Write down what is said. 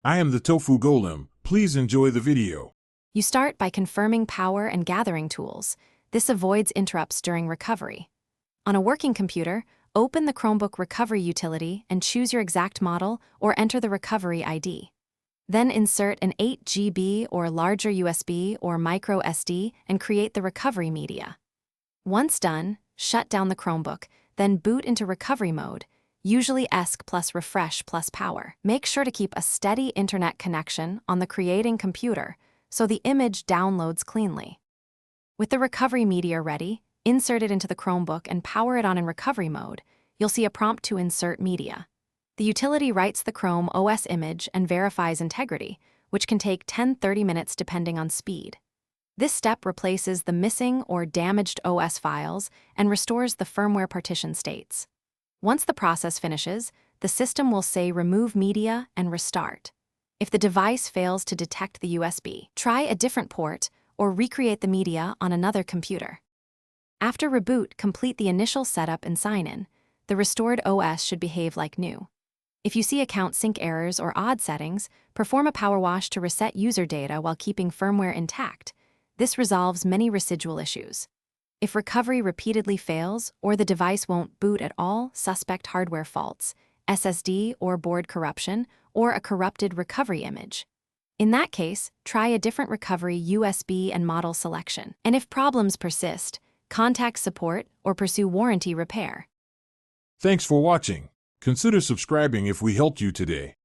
I am the Tofu Golem. Please enjoy the video. You start by confirming power and gathering tools. This avoids interrupts during recovery. On a working computer, open the Chromebook recovery utility and choose your exact model or enter the recovery ID. Then insert an 8 GB or larger USB or micro SD and create the recovery media. Once done, shut down the Chromebook, then boot into recovery mode, usually ESC plus refresh plus power. Make sure to keep a steady internet connection on the creating computer so the image downloads cleanly. With the recovery media ready, insert it into the Chromebook and power it on in recovery mode. You'll see a prompt to insert media. The utility writes the Chrome OS image and verifies integrity, which can take 10–30 minutes depending on speed. This step replaces the missing or damaged OS files and restores the firmware partition states. Once the process finishes, the system will say remove media and restart. If the device fails to detect the USB, try a different port or recreate the media on another computer. After reboot, complete the initial setup and sign in. The restored OS should behave like new. If you see account sync errors or odd settings, perform a power wash to reset user data while keeping firmware intact. This resolves many residual issues. If recovery repeatedly fails or the device won't boot at all, suspect hardware faults, SSD or board corruption, or a corrupted recovery image. In that case, try a different recovery USB and model selection. And if problems persist, contact support or pursue warranty repair. Thanks for watching. Consider subscribing if we helped you today.